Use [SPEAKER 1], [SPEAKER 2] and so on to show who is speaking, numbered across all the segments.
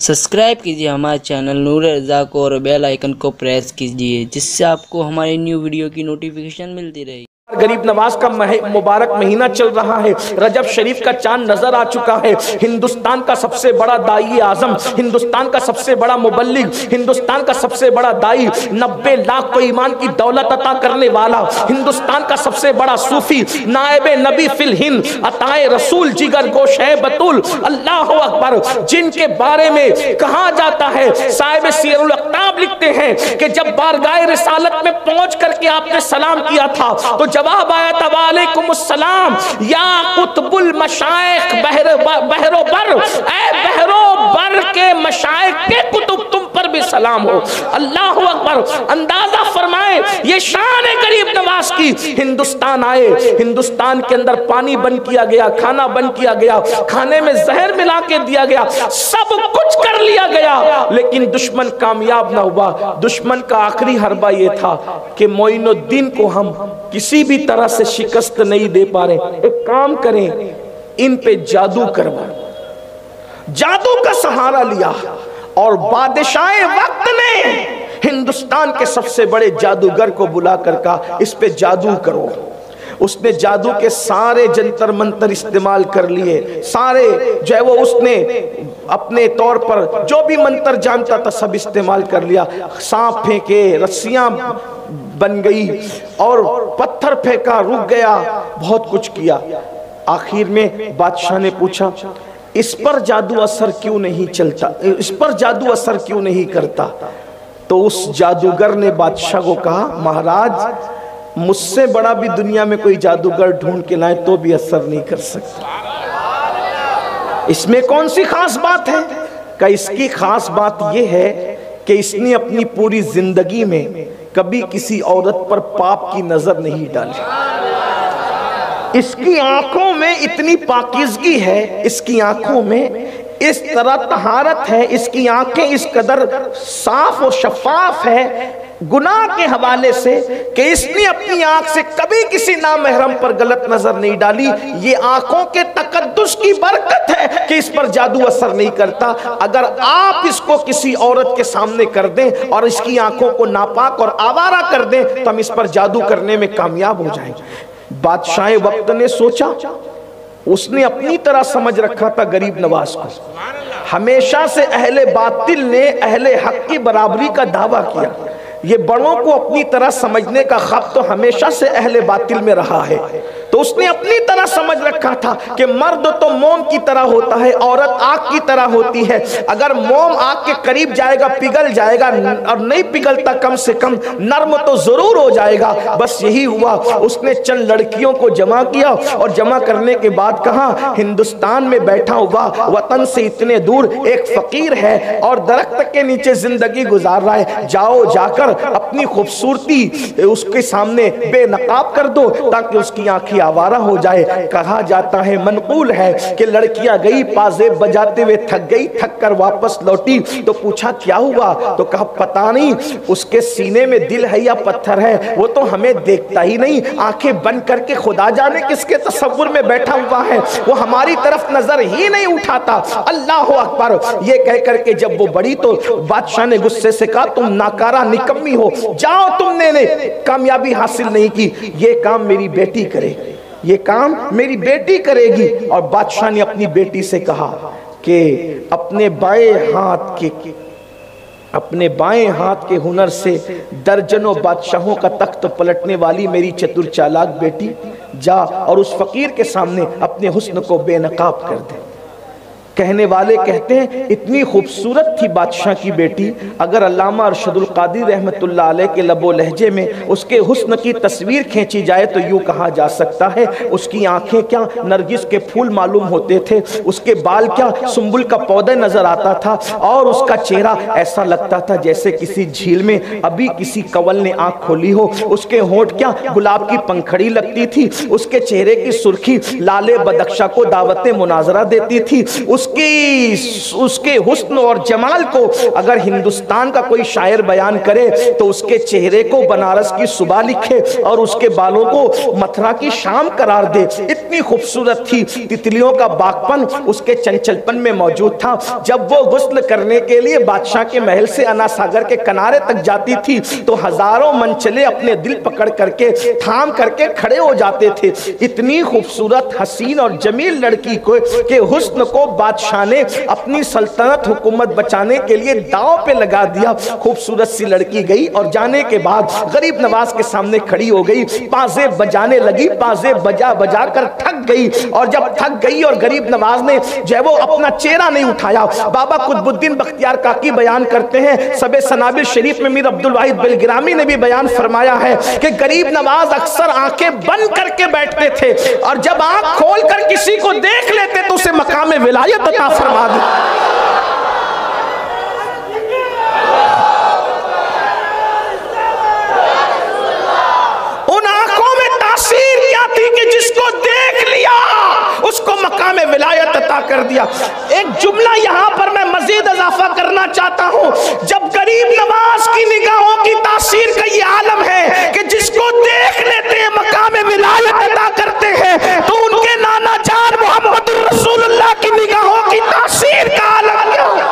[SPEAKER 1] Subscribe कीजिए हमारे channel नूर रज़ा को और बेल आइकन को प्रेस कीजिए, जिससे आपको हमारी न्यू वीडियो की नोटिफिकेशन मिलती रहेगी।
[SPEAKER 2] गरीब नवाज का मुबारक महीना चल रहा है। रजब शरीफ का चांद नजर आ चुका है। हिंदुस्तान का सबसे बड़ा दाई आजम, हिंदुस्तान का सबसे बड़ा मुबल्लिग, हिंदुस्तान का सबसे बड़ा दाई, 90 लाख को ईमान की दौलत अता करने वाला, हिंदुस्तान का सबसे बड़ा सूफी, नायबे नबी फिल हिंद, अताए रसूल, जिगर गोश है बतूल, अल्लाह अकबर, जिनके बारे में कहा जाता है, साहिब सीरुल अक्ताब लिखते हैं कि जब बारगाह रिसालत में पहुंच करके आपने सलाम किया था तो जवाब आया था वालेकुमुस्सलाम या कुतुबुल मशाइख बहरोबर, ऐ बहरोबर के मशाइख के कुतुब, तुम पर भी सलाम हो। अल्लाह अकबर। अंदाजा फरमाए ये शान है गरीब नवाज की। हिंदुस्तान आए, हिंदुस्तान के अंदर पानी बंद किया गया, खाना बंद किया गया, खाने में जहर मिला के दिया गया, सब कुछ कर लिया गया, लेकिन दुश्मन कामयाब ना हुआ। दुश्मन का आखिरी हरबा ये था कि मोइनुद्दीन को हम किसी भी तरह से शिकस्त नहीं दे पा रहे, एक काम करें, इन पे जादू करवा। जादू का सहारा लिया और बादशाह वक्त ने हिंदुस्तान के सबसे बड़े जादूगर को बुला कर कहा इस पे जादू करो। उसने जादू के सारे जंतर मंतर इस्तेमाल कर लिए, सारे जो है वो उसने अपने तौर पर जो भी मंत्र जानता था सब इस्तेमाल कर लिया। सांप फेंके, रस्सियां बन गई और पत्थर फेंका, रुक गया, बहुत कुछ किया। आखिर में बादशाह ने पूछा इस पर जादू असर क्यों नहीं चलता, इस पर जादू असर क्यों नहीं करता? तो उस जादूगर ने बादशाह को कहा महाराज मुझसे बड़ा भी दुनिया में कोई जादूगर ढूंढ के लाए तो भी असर नहीं कर सकता। इसमें कौन सी खास बात है? का इसकी खास बात यह है कि इसने अपनी पूरी जिंदगी में कभी किसी औरत पर पाप की नजर नहीं डाली। इसकी आंखों में इतनी पाकीज़गी है, इसकी आंखों में इस तरह तहारत है, इसकी आंखें इस कदर साफ और शफाफ है गुनाह के हवाले से कि इसने अपनी आंख से कभी किसी नामहरम पर गलत नजर नहीं डाली। ये आंखों के तकद्दुस की बरकत है कि इस पर जादू असर नहीं करता। अगर आप इसको किसी औरत के सामने कर दें और इसकी आंखों को नापाक और आवारा कर दें तो हम इस पर जादू करने में कामयाब हो जाएंगे। बादशाह वक्त ने सोचा, उसने अपनी तरह समझ रखा था गरीब नवाज को। हमेशा से अहले बातिल ने अहले हक की बराबरी का दावा किया। ये बड़ों को अपनी तरह समझने का खौफ तो हमेशा से अहले बातिल में रहा है। तो उसने अपनी तरह समझ रखा था कि मर्द तो मोम की तरह होता है, औरत आग की तरह होती है। अगर मोम आग के करीब जाएगा पिघल जाएगा और नहीं पिघलता कम से कम नर्म तो जरूर हो जाएगा। बस यही हुआ। उसने चंद लड़कियों को जमा किया और जमा करने के बाद कहा हिंदुस्तान में बैठा हुआ वतन से इतने दूर एक फकीर है और दरख्त के नीचे जिंदगी गुजार रहा है, जाओ जाकर अपनी खूबसूरती उसके सामने बेनकाब कर दो ताकि उसकी आंखें आवारा हो जाए। कहा जाता है, मनकूल है कि लड़कियां गई पाजेब बजाते हुए थक गई, थक कर वापस लौटी तो पूछा क्या हुआ? तो कहा पता नहीं, उसके सीने में दिल है या पत्थर है, वो तो हमें देखता ही नहीं, आंखें बंद करके खुदा जाने किसके तसव्वुर में बैठा हुआ है, वो हमारी तरफ नजर ही नहीं उठाता। अल्लाह अकबर। ये कह करके जब वो बड़ी तो बादशाह ने गुस्से से कहा तुम नाकारा निकम्मी हो, जाओ, तुमने कामयाबी हासिल नहीं की, ये काम मेरी बेटी करेगी, ये काम मेरी बेटी करेगी। और बादशाह ने अपनी बेटी से कहा कि अपने बाएं हाथ के हुनर से दर्जनों बादशाहों का तख्त पलटने वाली मेरी चतुर चालाक बेटी, जा और उस फकीर के सामने अपने हुस्न को बेनकाब कर दे। कहने वाले कहते हैं इतनी खूबसूरत थी बादशाह की बेटी, अगर अल्लामा अरशदुल कादिर रहमतुल्लाह अलैह के लबो लहजे में उसके हुस्न की तस्वीर खींची जाए तो यूँ कहा जा सकता है उसकी आंखें क्या नरगिस के फूल मालूम होते थे, उसके बाल क्या सुंबुल का पौधा नजर आता था और उसका चेहरा ऐसा लगता था जैसे किसी झील में अभी किसी कंवल ने आंख खोली हो। उसके होंठ क्या गुलाब की पंखड़ी लगती थी, उसके चेहरे की सुर्खी लाले बदख्शा को दावत मुनाजरा देती थी। उसके हुस्न और जमाल को अगर हिंदुस्तान का कोई शायर बयान करे तो उसके चेहरे को बनारस की सुबह लिखे और उसके बालों को मथुरा की शाम करार दे। इतनी कितनी खूबसूरत थी। तितलियों का बागपन उसके चंचलपन में मौजूद था। जब वो गुस्ल करने के लिए बादशाह के महल से अना सागर के किनारे तक जाती थी तो हजारों मनचले अपने दिल पकड़ करके थाम करके खड़े हो जाते थे। इतनी खूबसूरत हसीन और जमील लड़की को के हुस्न को बादशाह ने अपनी सल्तनत हुकूमत बचाने के लिए दांव पे लगा दिया। खूबसूरत सी लड़की गई और जाने के बाद गरीब नवाज के सामने खड़ी हो गई, पाजे बजाने लगी, पाजे बजा बजा कर थक गई। और जब थक गई और गरीब नवाज ने जो है वो अपना चेहरा नहीं उठाया, बाबा कुतुबुद्दीन बख्तियार काकी बयान करते हैं, सबे सनाबिल शरीफ में मीर अब्दुल वाहिद बेलगिरामी ने भी बयान फरमाया है कि गरीब नवाज अक्सर आंखें बंद करके बैठते थे और जब आंख खोलकर किसी को देख लेते तो उसे मकाम विलायत अता फरमा दी। उन आंखों में तासीर क्या थी कि जिसको देख लिया उसको मकाम विलायत अता कर दिया। एक जुमला यहां पर मैं मजीद इजाफा करना चाहता हूं, जब गरीब नवाज की निगाहों की तासीर का ये आलम है कि जिसको देख लेते हैं मकाम विलायत अता करते हैं, तो उनके नाना जान मोहम्मद रसूलुल्लाह की निगाहों की तासीर का आलम क्या है।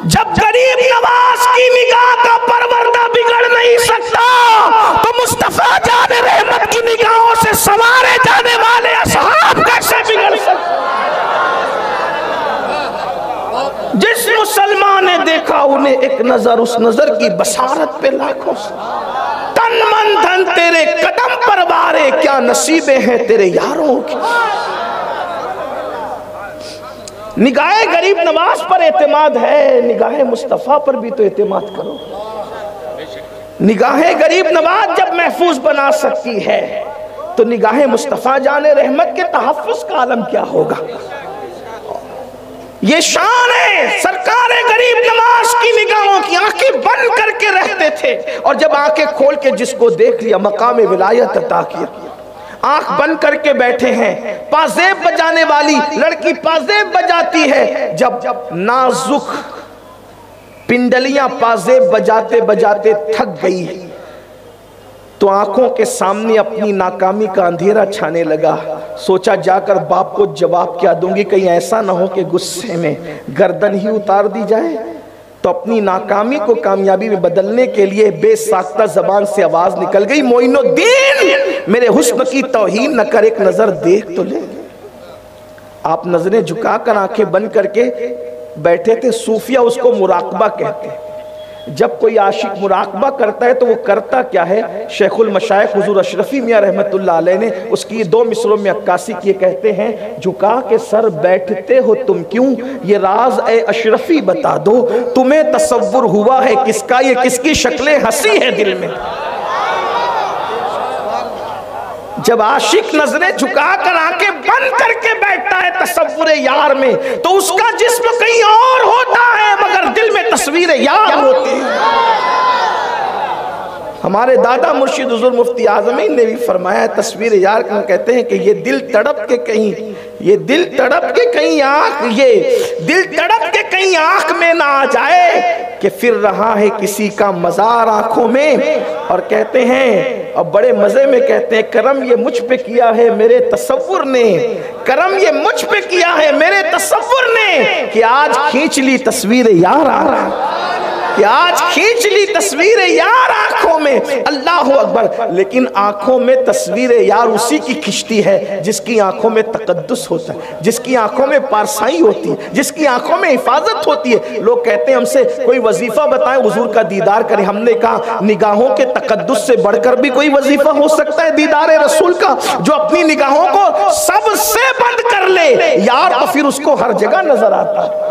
[SPEAKER 2] जब गरीब नवाज की निगाह का परवरदा बिगड़ नहीं सकता तो मुस्तफा जान रहमत की निगाहों से संवारे जाने वाले असहाब कैसे बिगड़ सकते। जिस मुसलमान ने देखा उन्हें एक नजर, उस नजर की बसारत पे लाखों तन मन धन तेरे कदम पर वारे, क्या नसीबे हैं तेरे यारों की। निगाहे गरीब नवाज पर एतमाद है, निगाहे मुस्तफा पर भी तो एतमाद करो। निगाहे गरीब नवाज जब महफूज बना सकती है तो निगाहे मुस्तफा जाने रहमत के तहफ्फुज का आलम क्या होगा। ये शान है सरकार गरीब नवाज की निगाहों की, आंखें बंद करके रहते थे और जब आंखें खोल के जिसको देख लिया मकाम विलायत अता किया। आंख बंद करके बैठे हैं, पाजेब बजाने वाली लड़की पाजेब बजाती है, जब नाजुक पिंडलियां पाजेब बजाते बजाते थक गई तो आंखों के सामने अपनी नाकामी का अंधेरा छाने लगा। सोचा जाकर बाप को जवाब क्या दूंगी, कहीं ऐसा ना हो कि गुस्से में गर्दन ही उतार दी जाए। तो अपनी नाकामी को कामयाबी में बदलने के लिए बेसाख्ता जबान से आवाज निकल गई, मोइनुद्दीन मेरे हुस्न की तौहीन न कर, एक नजर देख तो ले। आप नजरें झुकाकर आंखें बंद करके बैठे थे। सूफिया उसको मुराकबा कहते हैं। जब कोई आशिक मुराकबा करता है तो वो करता क्या है, शेखुल मशाइख हुजूर अशरफी मियां रहमतुल्लाह अलैह ने उसकी 2 मिसरों में अक्कासी किए, कहते हैं झुका के सर बैठते हो तुम क्यों, ये राज ए अशरफी बता दो, तुम्हें तसव्वुर हुआ है किसका, ये किसकी शक्लें हंसी है दिल में। जब आशिक नजरें झुकाकर आंखें बंद करके बैठता है तसव्वुरे यार में तो उसका जिस्म कहीं और होता है मगर दिल में तस्वीर यार होती है। हमारे दादा मुर्शिद हुजूर मुफ्ती आजमीन ने भी फरमाया तस्वीर यार को कहते हैं कि ये दिल तड़प के कहीं, ये दिल तड़प के कहीं आंख, ये दिल तड़प के कहीं आंख में ना आ जाए कि फिर रहा है किसी का मजार आंखों में। और कहते हैं और बड़े मजे में कहते हैं, करम ये मुझ पे किया है मेरे तसव्वुर ने, करम ये मुझ पे किया है मेरे तसव्वुर ने कि आज खींच ली तस्वीर यार आ रहा, कि आज खींच ली तस्वीर यार आंखों में। अल्लाह अकबर। लेकिन आंखों में तस्वीर यार उसी की खिंचती है जिसकी आंखों में तकद्दुस होता है, जिसकी आंखों में पारसाई होती है, जिसकी आंखों में हिफाजत होती है। लोग कहते हैं हमसे कोई वजीफा बताएं हुजूर का दीदार करें। हमने कहा निगाहों के तकद्दुस से बढ़कर भी कोई वजीफा हो सकता है दीदार रसूल का। जो अपनी निगाहों को सबसे बंद कर ले यार तो फिर उसको हर जगह नजर आता है।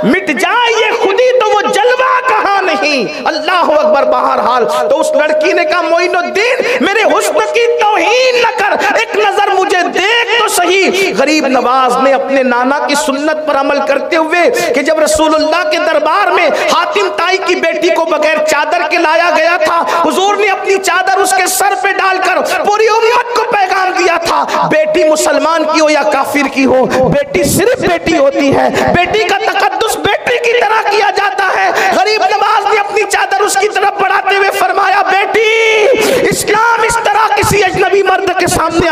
[SPEAKER 2] मिट जाए ये खुदी तो वो जलवा कहाँ नहीं। अल्लाह अकबर। बहरहाल तो उस लड़की ने कहा मोइनुद्दीन मेरे हुस्न की तौहीन न कर, एक नजर मुझे देख तो सही। गरीब नवाज ने अपने नाना की सुन्नत पर अमल करते हुए कि जब रसूलुल्लाह के दरबार में हातिम ताई की बेटी को बगैर चादर के लाया गया था, हुजूर ने अपनी चादर उसके सर पे डालकर पूरी उम्मत को पैगाम दिया था, बेटी मुसलमान की हो या काफिर की हो, बेटी सिर्फ बेटी होती है। बेटी का तकद्दुस बेटी की तरह किया जाता है।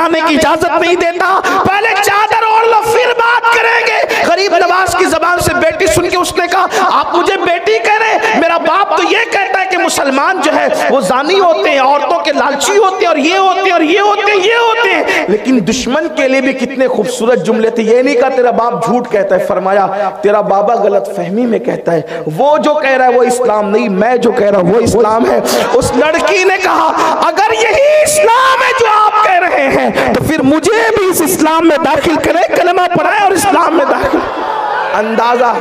[SPEAKER 2] आने की इजाजत नहीं देता, पहले चादर ओढ़ लो फिर बात करेंगे। गरीब नवाज की जबान से बेटी सुन के उसने कहा आप मुझे बेटी कह रहे, मेरा बाप तो ये कहता है कि मुसलमान जो है वो जानी होते हैं, औरतों के लालची होते हैं, और ये होते हैं और ये होते हैं, ये होते हैं। लेकिन दुश्मन के लिए भी कितने खूबसूरत जुमले थे। ये नहीं कहा तेरा बाप झूठ कहता है, फरमाया तेरा बाबा गलत फहमी में कहता है, वो जो कह रहा है वो इस्लाम नहीं, मैं जो कह रहा हूं वो इस्लाम है। उस लड़की ने कहा अगर यही इस्लाम है जो आप कह रहे हैं तो फिर मुझे भी इस इस्लाम में दाखिल करें, कलमा पढ़ाए और इस्लाम में दाखिल। अंदाजा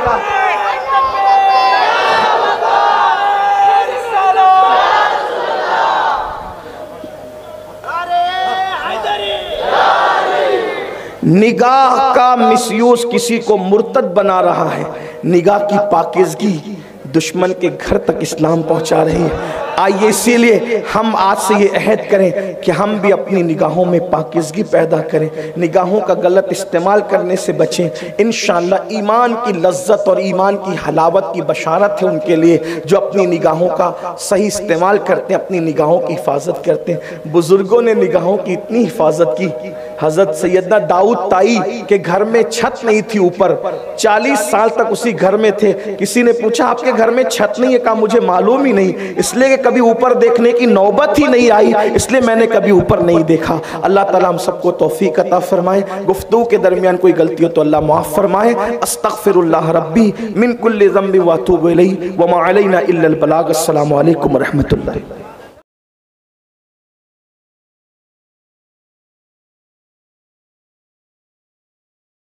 [SPEAKER 2] निगाह का मिसयूज किसी को मुर्तद बना रहा है, निगाह की पाकीज़गी दुश्मन के घर तक इस्लाम पहुंचा रही है। आइए इसीलिए हम आज से ये अहद करें कि हम भी अपनी निगाहों में पाकीज़गी पैदा करें, निगाहों का गलत इस्तेमाल करने से बचें। इंशाअल्लाह ईमान की लज्जत और ईमान की हलावत की बशारत है उनके लिए जो अपनी निगाहों का सही इस्तेमाल करते हैं, अपनी निगाहों की हिफाजत करते हैं। बुजुर्गों ने निगाहों की इतनी हिफाजत की, हज़रत सैयदना दाऊद ताई के घर में छत नहीं थी ऊपर, 40 साल तक उसी घर में थे। किसी ने पूछा आपके घर में छत नहीं है? कहा मुझे मालूम ही नहीं, इसलिए कभी ऊपर देखने की नौबत ही नहीं आई, इसलिए मैंने कभी ऊपर नहीं देखा। अल्लाह ताला हम सबको तौफीक अता फरमाए। गुफ्तगू के दरमियान कोई गलती हो तो अल्लाह माफ़ फरमाए। अस्तगफिरुल्लाह रब्बी मिन कुल्लि ज़ंबि व अतूबु इलैहि व मा अलैना इल्लल बलाग। अस्सलामु अलैकुम व रहमतुल्लाह।